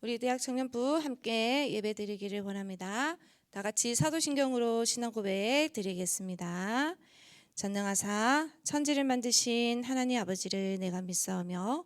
우리 대학 청년부 함께 예배 드리기를 원합니다. 다 같이 사도신경으로 신앙 고백 드리겠습니다. 전능하사 천지를 만드신 하나님 아버지를 내가 믿사오며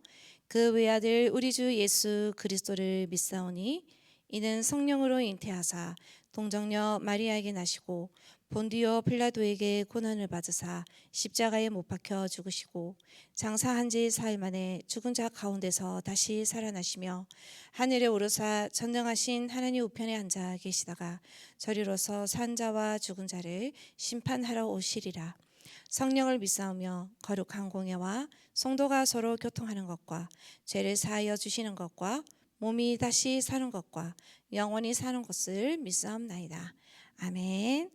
그 외아들 우리 주 예수 그리스도를 믿사오니 이는 성령으로 잉태하사 동정녀 마리아에게 나시고 본디오 필라도에게 고난을 받으사 십자가에 못 박혀 죽으시고 장사한 지 사흘 만에 죽은 자 가운데서 다시 살아나시며 하늘에 오르사 전능하신 하나님 우편에 앉아 계시다가 저리로서 산 자와 죽은 자를 심판하러 오시리라. 성령을 믿사오며 거룩한 공예와 성도가 서로 교통하는 것과 죄를 사하여 주시는 것과 몸이 다시 사는 것과 영원히 사는 것을 믿사옵나이다. 아멘.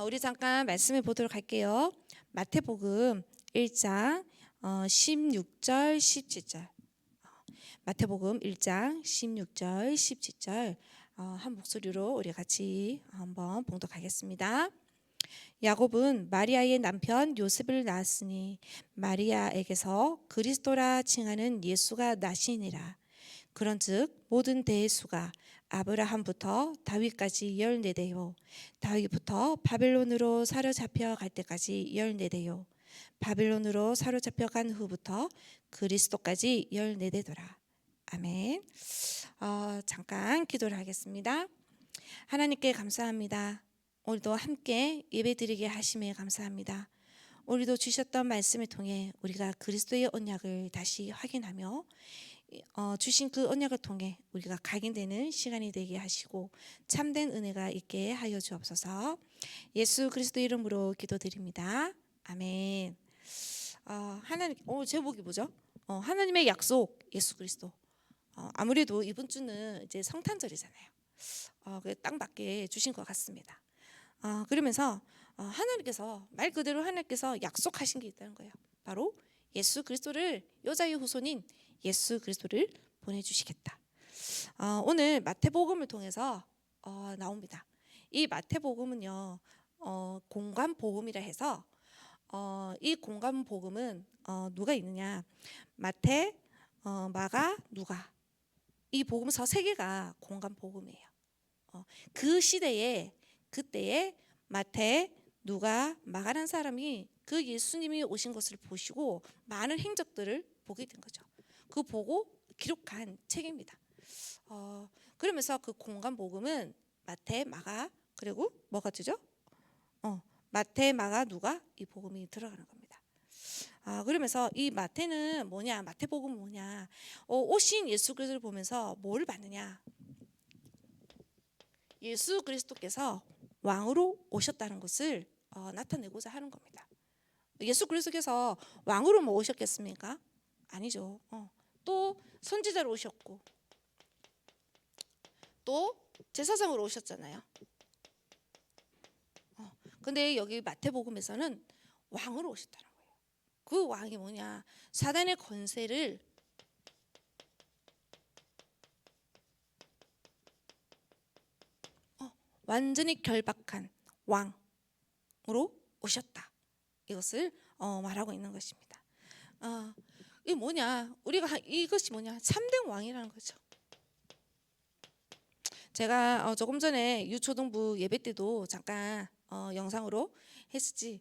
우리 잠깐 말씀해 보도록 할게요. 마태복음 1장 16절 17절. 마태복음 1장 16절 17절 한 목소리로 우리 같이 한번 봉독하겠습니다. 야곱은 마리아의 남편 요셉을 낳았으니 마리아에게서 그리스도라 칭하는 예수가 나시니라. 그런즉 모든 대의 수가 아브라함부터 다윗까지 14대요 다윗부터 바벨론으로 사로잡혀 갈 때까지 14대요 바벨론으로 사로잡혀 간 후부터 그리스도까지 14대더라. 아멘. 잠깐 기도를 하겠습니다. 하나님께 감사합니다. 오늘도 함께 예배드리게 하심에 감사합니다. 오늘도 주셨던 말씀을 통해 우리가 그리스도의 언약을 다시 확인하며 주신 그 언약을 통해 우리가 각인되는 시간이 되게 하시고 참된 은혜가 있게 하여 주옵소서. 예수 그리스도 이름으로 기도드립니다. 아멘. 하나님, 제목이 뭐죠? 하나님의 약속, 예수 그리스도. 아무래도 이번 주는 이제 성탄절이잖아요. 딱 맞게 주신 것 같습니다. 그러면서 하나님께서 말 그대로 하나님께서 약속하신 게 있다는 거예요. 바로 예수 그리스도를 여자의 후손인 예수 그리스도를 보내주시겠다. 오늘 마태복음을 통해서 나옵니다. 이 마태복음은요 공관복음이라 해서 이 공관복음은 누가 있느냐, 마태, 마가, 누가, 이 복음서 세 개가 공관복음이에요. 그 시대에 그때에 마태, 누가, 마가라는 사람이 그 예수님이 오신 것을 보시고 많은 행적들을 보게 된 거죠. 그 보고 기록한 책입니다. 그러면서 그 공관복음은 마태, 마가, 그리고 뭐가 되죠? 마태, 마가, 누가, 이 복음이 들어가는 겁니다. 그러면서 이 마태는 뭐냐, 마태복음은 뭐냐, 오신 예수 그리스도를 보면서 뭘 받느냐, 예수 그리스도께서 왕으로 오셨다는 것을 나타내고자 하는 겁니다. 예수 그리스도께서 왕으로 뭐 오셨겠습니까? 아니죠. 또 선지자로 오셨고 또 제사장으로 오셨잖아요. 근데 여기 마태복음에서는 왕으로 오셨다는 거예요. 그 왕이 뭐냐, 사단의 권세를 완전히 결박한 왕으로 오셨다. 이것을 말하고 있는 것입니다. 이게 뭐냐, 우리가 이것이 뭐냐, 참된 왕이라는 거죠. 제가 조금 전에 유초등부 예배 때도 잠깐 영상으로 했듯이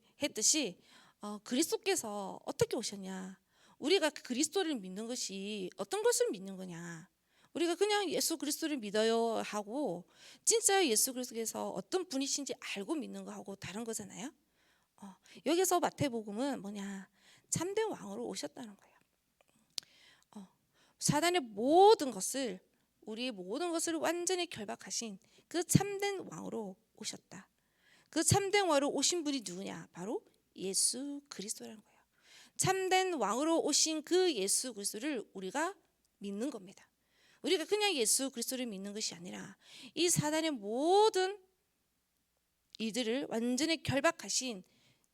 그리스도께서 어떻게 오셨냐, 우리가 그리스도를 믿는 것이 어떤 것을 믿는 거냐, 우리가 그냥 예수 그리스도를 믿어요 하고 진짜 예수 그리스도께서 어떤 분이신지 알고 믿는 거하고 다른 거잖아요. 여기서 마태복음은 뭐냐, 참된 왕으로 오셨다는 거예요. 사단의 모든 것을, 우리의 모든 것을 완전히 결박하신 그 참된 왕으로 오셨다. 그 참된 왕으로 오신 분이 누구냐, 바로 예수 그리스도라는 거예요. 참된 왕으로 오신 그 예수 그리스도를 우리가 믿는 겁니다. 우리가 그냥 예수 그리스도를 믿는 것이 아니라 이 사단의 모든 이들을 완전히 결박하신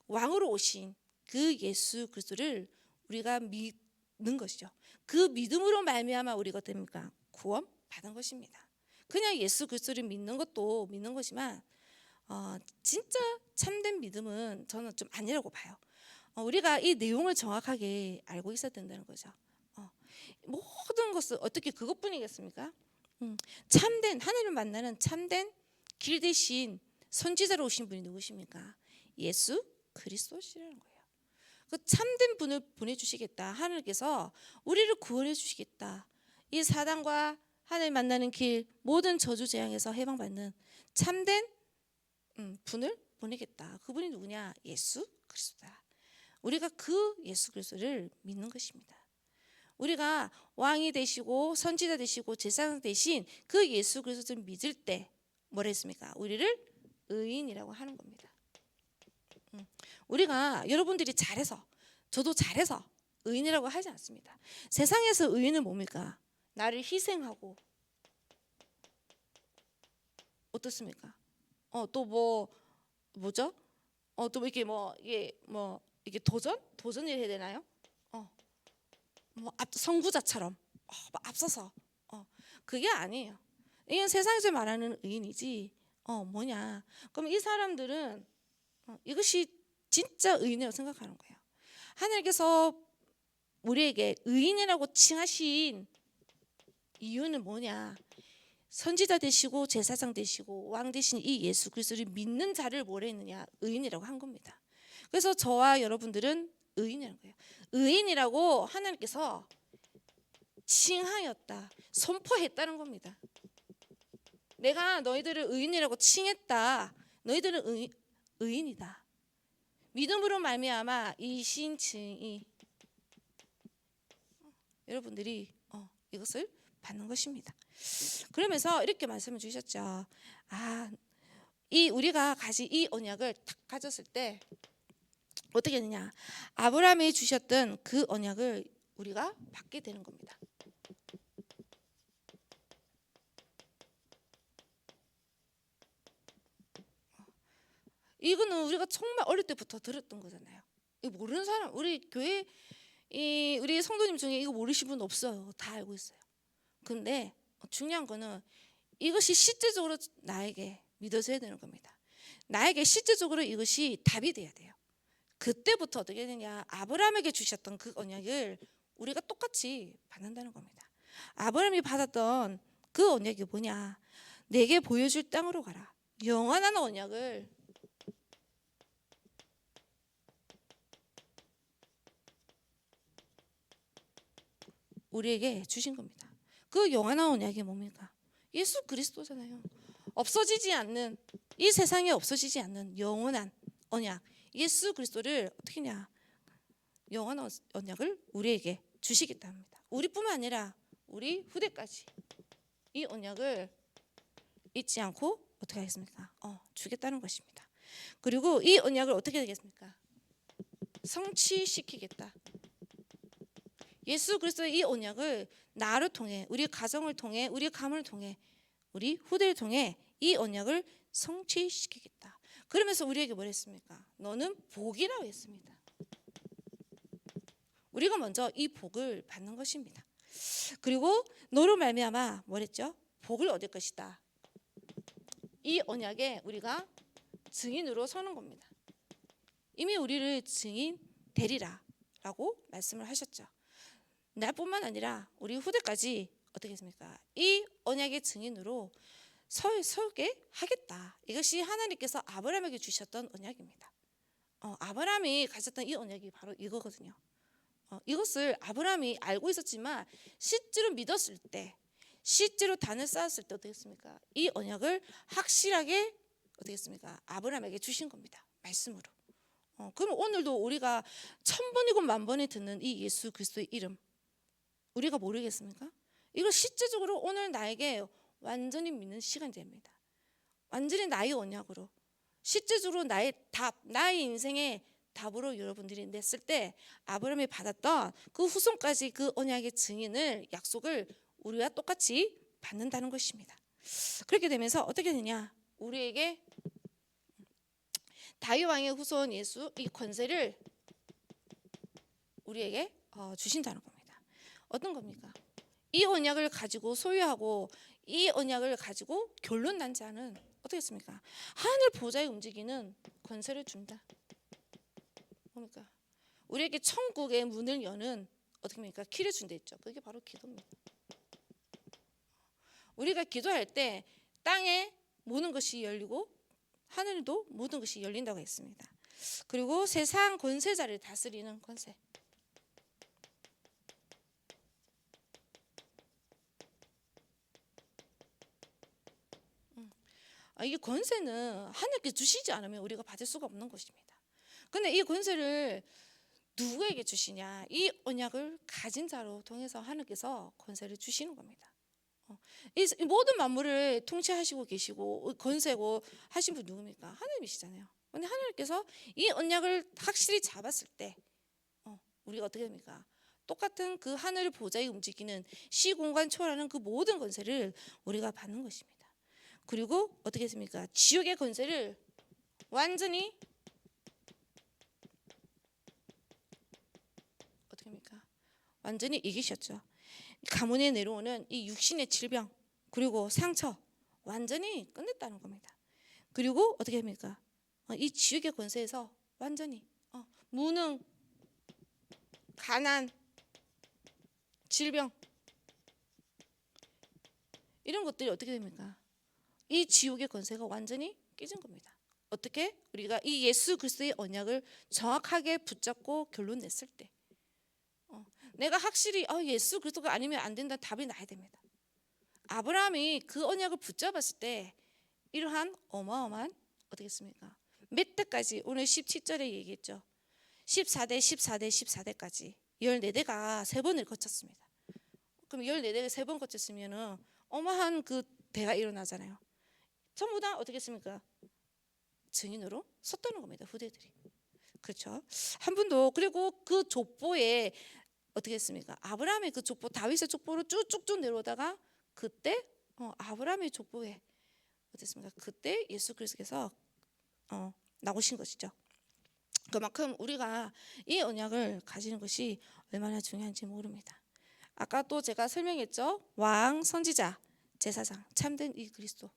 왕으로 오신 그 예수 그리스도를 우리가 믿는 것이죠. 그 믿음으로 말미암아 우리가 됩니까? 구원 받은 것입니다. 그냥 예수 그리스도를 믿는 것도 믿는 거지만 진짜 참된 믿음은 저는 좀 아니라고 봐요. 우리가 이 내용을 정확하게 알고 있어야 된다는 거죠. 모든 것을 어떻게 그것뿐이겠습니까? 참된 하나님을 만나는 참된 길 대신 선지자로 오신 분이 누구십니까? 예수 그리스도시라는 거예요. 그 참된 분을 보내주시겠다. 하나님께서 우리를 구원해 주시겠다. 이 사단과 하나님 만나는 길 모든 저주 재앙에서 해방받는 참된 분을 보내겠다. 그분이 누구냐? 예수 그리스도다. 우리가 그 예수 그리스도를 믿는 것입니다. 우리가 왕이 되시고 선지자 되시고 제사장 되신 그 예수 그리스도를 믿을 때 뭐라 했습니까? 우리를 의인이라고 하는 겁니다. 우리가 여러분들이 잘해서 저도 잘해서 의인이라고 하지 않습니다. 세상에서 의인은 뭡니까? 나를 희생하고 어떻습니까? 또 뭐죠? 또 이게 이게 도전을 해야 되나요? 선구자처럼 앞서서 그게 아니에요. 이건 세상에서 말하는 의인이지. 뭐냐? 그럼 이 사람들은 이것이 진짜 의인이라고 생각하는 거예요. 하나님께서 우리에게 의인이라고 칭하신 이유는 뭐냐? 선지자 되시고 제사장 되시고 왕 되신 이 예수 그리스도를 믿는 자를 뭐라 했느냐? 의인이라고 한 겁니다. 그래서 저와 여러분들은 의인이라는 거예요. 의인이라고 하나님께서 칭하였다, 선포했다는 겁니다. 내가 너희들을 의인이라고 칭했다. 너희들은 의인이다. 믿음으로 말미암아 이 신칭이 여러분들이 이것을 받는 것입니다. 그러면서 이렇게 말씀을 주셨죠. 이 우리가 가진 이 언약을 딱 가졌을 때 어떻게 되느냐? 아브라함이 주셨던 그 언약을 우리가 받게 되는 겁니다. 이거는 우리가 정말 어릴 때부터 들었던 거잖아요. 이거 모르는 사람, 우리 교회 우리 성도님 중에 이거 모르시는 분 없어요. 다 알고 있어요. 근데 중요한 거는 이것이 실제적으로 나에게 믿어져야 되는 겁니다. 나에게 실제적으로 이것이 답이 돼야 돼요. 그때부터 어떻게 되냐? 아브라함에게 주셨던 그 언약을 우리가 똑같이 받는다는 겁니다. 아브라함이 받았던 그 언약이 뭐냐? 내게 보여줄 땅으로 가라. 영원한 언약을 우리에게 주신 겁니다. 그 영원한 언약이 뭡니까? 예수 그리스도잖아요. 없어지지 않는, 이 세상에 없어지지 않는 영원한 언약, 예수 그리스도를 어떻게 하냐? 영원한 언약을 우리에게 주시겠다 합니다. 우리뿐만 아니라 우리 후대까지 이 언약을 잊지 않고 어떻게 하겠습니까? 주겠다는 것입니다. 그리고 이 언약을 어떻게 되겠습니까? 성취시키겠다. 예수 그리스도의 이 언약을 나를 통해, 우리 가정을 통해, 우리 가문을 통해, 우리 후대를 통해 이 언약을 성취시키겠다. 그러면서 우리에게 뭘 했습니까? 너는 복이라고 했습니다. 우리가 먼저 이 복을 받는 것입니다. 그리고 너로 말미암아 뭐랬죠? 복을 얻을 것이다. 이 언약에 우리가 증인으로 서는 겁니다. 이미 우리를 증인 되리라 라고 말씀을 하셨죠. 나뿐만 아니라 우리 후대까지 어떻게 했습니까? 이 언약의 증인으로 서게 하겠다. 이것이 하나님께서 아브라함에게 주셨던 언약입니다. 아브라함이 가졌던 이 언약이 바로 이거거든요. 이것을 아브라함이 알고 있었지만 실제로 믿었을 때, 실제로 단을 쌓았을 때 어떻게 했습니까? 이 언약을 확실하게 어떻게 했습니까? 아브라함에게 주신 겁니다. 말씀으로. 그럼 오늘도 우리가 1000번이고 10,000번이 듣는 이 예수 그리스도의 이름 우리가 모르겠습니까? 이걸 실제적으로 오늘 나에게 완전히 믿는 시간이 됩니다. 완전히 나의 언약으로 실제적으로 나의 답, 나의 인생의 답으로 여러분들이 냈을 때 아브라함이 받았던 그 후손까지 그 언약의 증인을, 약속을 우리와 똑같이 받는다는 것입니다. 그렇게 되면서 어떻게 되냐? 우리에게 다윗 왕의 후손 예수 이 권세를 우리에게 주신다는 겁니다. 어떤 겁니까? 이 언약을 가지고 소유하고 이 언약을 가지고 결론 난 자는 어떻게 했습니까? 하늘 보좌에 움직이는 권세를 준다. 뭡니까? 우리에게 천국의 문을 여는 어떻게 합니까? 키를 준다 했죠. 그게 바로 기도입니다. 우리가 기도할 때 땅에 모든 것이 열리고 하늘에도 모든 것이 열린다고 했습니다. 그리고 세상 권세자를 다스리는 권세. 이 권세는 하나님께 주시지 않으면 우리가 받을 수가 없는 것입니다. 근데 이 권세를 누구에게 주시냐? 이 언약을 가진 자로 통해서 하나님께서 권세를 주시는 겁니다. 이 모든 만물을 통치하시고 계시고 권세고 하신 분 누굽니까? 하나님이시잖아요. 근데 하나님께서 이 언약을 확실히 잡았을 때 우리가 어떻게 됩니까? 똑같은 그 하늘 보좌에 움직이는 시공간 초월하는 그 모든 권세를 우리가 받는 것입니다. 그리고 어떻게 했습니까? 지옥의 권세를 완전히 어떻게 합니까? 완전히 이기셨죠. 가문에 내려오는 이 육신의 질병 그리고 상처 완전히 끝냈다는 겁니다. 그리고 어떻게 합니까? 이 지옥의 권세에서 완전히 무능, 가난, 질병 이런 것들이 어떻게 됩니까? 이 지옥의 권세가 완전히 깨진 겁니다. 어떻게? 우리가 이 예수 그리스도의 언약을 정확하게 붙잡고 결론 냈을 때 내가 확실히 예수 그리스도가 아니면 안 된다 답이 나야 됩니다. 아브라함이 그 언약을 붙잡았을 때 이러한 어마어마한 어떻게 했습니까? 몇 대까지 오늘 17절에 얘기했죠. 14대 14대 14대까지 14대가 3번을 거쳤습니다. 그럼 14대가 3번 거쳤으면은 어마한 그 대가 일어나잖아요. 전부 다 어떻게 했습니까? 증인으로 섰다는 겁니다. 후대들이. 그렇죠? 한 분도 그리고 그 족보에 어떻게 했습니까? 아브라함의 그 족보 다윗의 족보로 쭉쭉쭉 내려오다가 그때 아브라함의 족보에 어땠습니까? 그때 예수 그리스도께서 나오신 것이죠. 그만큼 우리가 이 언약을 가지는 것이 얼마나 중요한지 모릅니다. 아까 또 제가 설명했죠. 왕, 선지자, 제사장, 참된 이 그리스도.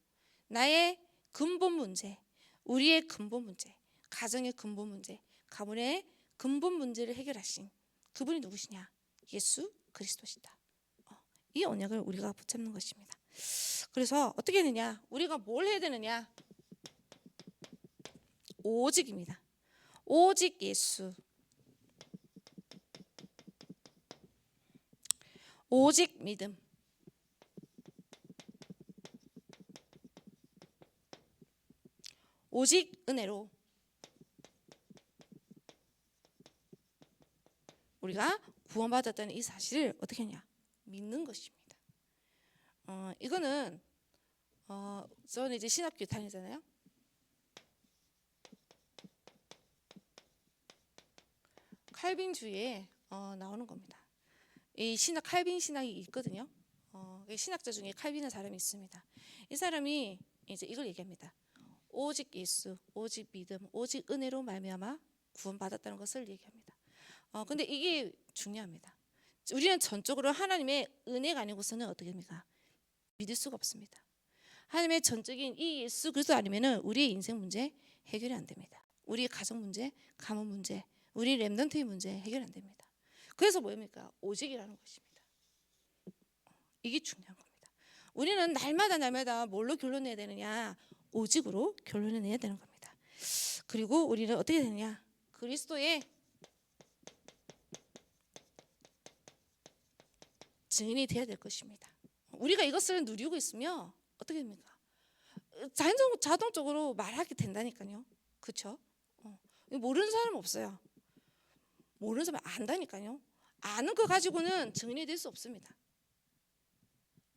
나의 근본 문제, 우리의 근본 문제, 가정의 근본 문제, 가문의 근본 문제를 해결하신 그분이 누구시냐? 예수 그리스도시다. 이 언약을 우리가 붙잡는 것입니다. 그래서 어떻게 되느냐? 우리가 뭘 해야 되느냐? 오직입니다. 오직 예수. 오직 믿음. 오직 은혜로 우리가 구원받았다는 이 사실을 어떻게 하냐? 믿는 것입니다. 이거는 저는 이제 신학교 다니잖아요. 칼빈주의에 나오는 겁니다. 이 신학 칼빈 신학이 있거든요. 신학자 중에 칼빈이라는 사람이 있습니다. 이 사람이 이제 이걸 얘기합니다. 오직 예수, 오직 믿음, 오직 은혜로 말미암아 구원받았다는 것을 얘기합니다. 근데 이게 중요합니다. 우리는 전적으로 하나님의 은혜가 아니고서는 어떻게 합니까? 믿을 수가 없습니다. 하나님의 전적인 이 예수 그리스도 아니면은 우리의 인생 문제 해결이 안 됩니다. 우리의 가정 문제, 가문 문제, 우리 렘넌트의 문제 해결 안 됩니다. 그래서 뭐입니까? 오직이라는 것입니다. 이게 중요한 겁니다. 우리는 날마다 뭘로 결론내야 되느냐? 오직으로 결론을 내야 되는 겁니다. 그리고 우리는 어떻게 되느냐? 그리스도의 증인이 되어야 될 것입니다. 우리가 이것을 누리고 있으면 어떻게 됩니까? 자동적으로 말하게 된다니까요. 그렇죠? 모르는 사람 없어요. 모르는 사람 안다니까요. 아는 거 가지고는 증인이 될 수 없습니다.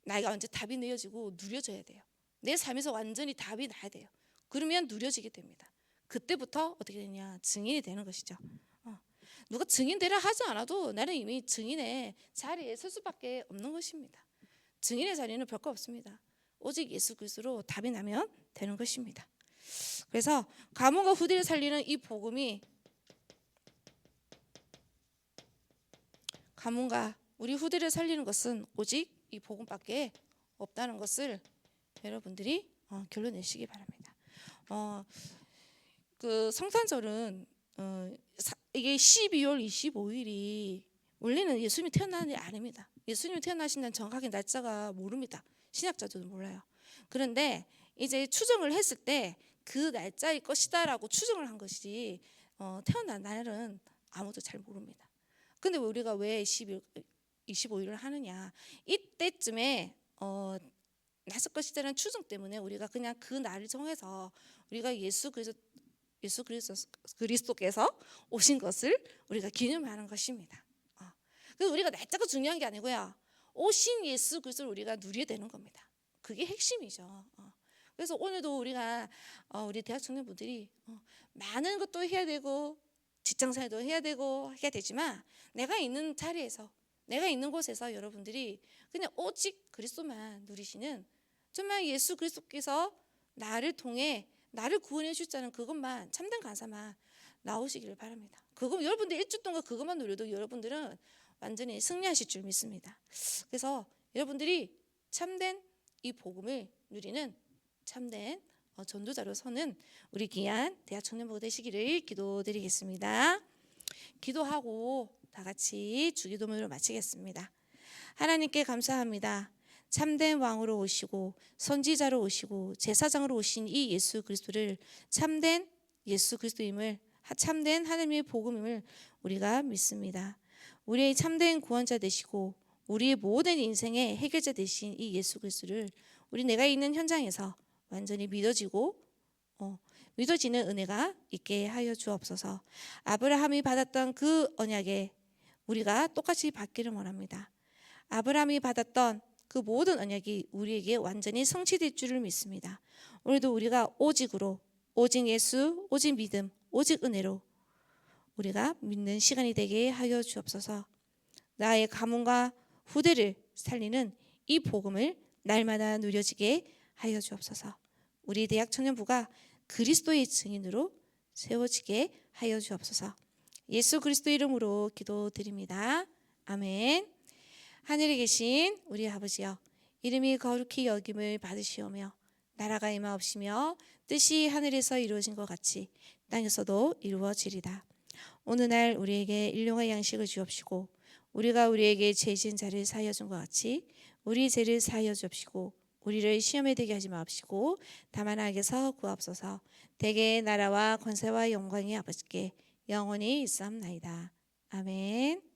나이가 언제 답이 내어지고 누려져야 돼요. 내 삶에서 완전히 답이 나야 돼요. 그러면 누려지게 됩니다. 그때부터 어떻게 되냐? 증인이 되는 것이죠. 누가 증인 되라 하지 않아도 나는 이미 증인의 자리에 설 수밖에 없는 것입니다. 증인의 자리는 별거 없습니다. 오직 예수 그리스도로 답이 나면 되는 것입니다. 그래서 가문과 후대를 살리는 이 복음이 가문과 우리 후대를 살리는 것은 오직 이 복음밖에 없다는 것을 여러분들이 결론 내시기 바랍니다. 그 성탄절은 이게 12월 25일이 원래는 예수님이 태어나는 일 아닙니다. 예수님이 태어나신다는 정확하게 날짜가 모릅니다. 신학자들도 몰라요. 그런데 이제 추정을 했을 때 그 날짜일 것이다라고 추정을 한 것이지 태어난 날은 아무도 잘 모릅니다. 근데 우리가 왜 25일을 하느냐? 이때쯤에 났을 것이라는 추정 때문에 우리가 그냥 그 날을 정해서 우리가 예수 그리스도께서 오신 것을 우리가 기념하는 것입니다. 그래서 우리가 날짜가 중요한 게 아니고요. 오신 예수 그리스도를 우리가 누려야 되는 겁니다. 그게 핵심이죠. 그래서 오늘도 우리가 우리 대학 청년분들이 많은 것도 해야 되고 직장생활도 해야 되고 해야 되지만 내가 있는 자리에서 내가 있는 곳에서 여러분들이 그냥 오직 그리스도만 누리시는 정말 예수 그리스도께서 나를 통해 나를 구원해 주자는 그것만 참된 감사만 나오시기를 바랍니다. 그거 여러분들 일주 동안 그것만 누려도 여러분들은 완전히 승리하실 줄 믿습니다. 그래서 여러분들이 참된 이 복음을 누리는 참된 전도자로 서는 우리 귀한 대학 청년부 되시기를 기도드리겠습니다. 기도하고 다 같이 주기도문으로 마치겠습니다. 하나님께 감사합니다. 참된 왕으로 오시고 선지자로 오시고 제사장으로 오신 이 예수 그리스도를 참된 예수 그리스도임을 참된 하나님의 복음임을 우리가 믿습니다. 우리의 참된 구원자 되시고 우리의 모든 인생의 해결자 되신 이 예수 그리스도를 우리 내가 있는 현장에서 완전히 믿어지는 은혜가 있게 하여 주옵소서. 아브라함이 받았던 그 언약에 우리가 똑같이 받기를 원합니다. 아브라함이 받았던 그 모든 언약이 우리에게 완전히 성취될 줄을 믿습니다. 오늘도 우리가 오직 예수, 오직 믿음, 오직 은혜로 우리가 믿는 시간이 되게 하여 주옵소서. 나의 가문과 후대를 살리는 이 복음을 날마다 누려지게 하여 주옵소서. 우리 대학 청년부가 그리스도의 증인으로 세워지게 하여 주옵소서. 예수 그리스도 이름으로 기도드립니다. 아멘. 하늘에 계신 우리 아버지여, 이름이 거룩히 여김을 받으시오며 나라가 임하옵시며 뜻이 하늘에서 이루어진 것 같이 땅에서도 이루어지리다. 오늘날 우리에게 일용할 양식을 주옵시고 우리가 우리에게 죄 지은 자를 사하여 준 것 같이 우리 죄를 사하여 주옵시고 우리를 시험에 들게 하지 마옵시고 다만 악에서 구하옵소서. 대개의 나라와 권세와 영광이 아버지께 영원히 있사옵나이다. 아멘.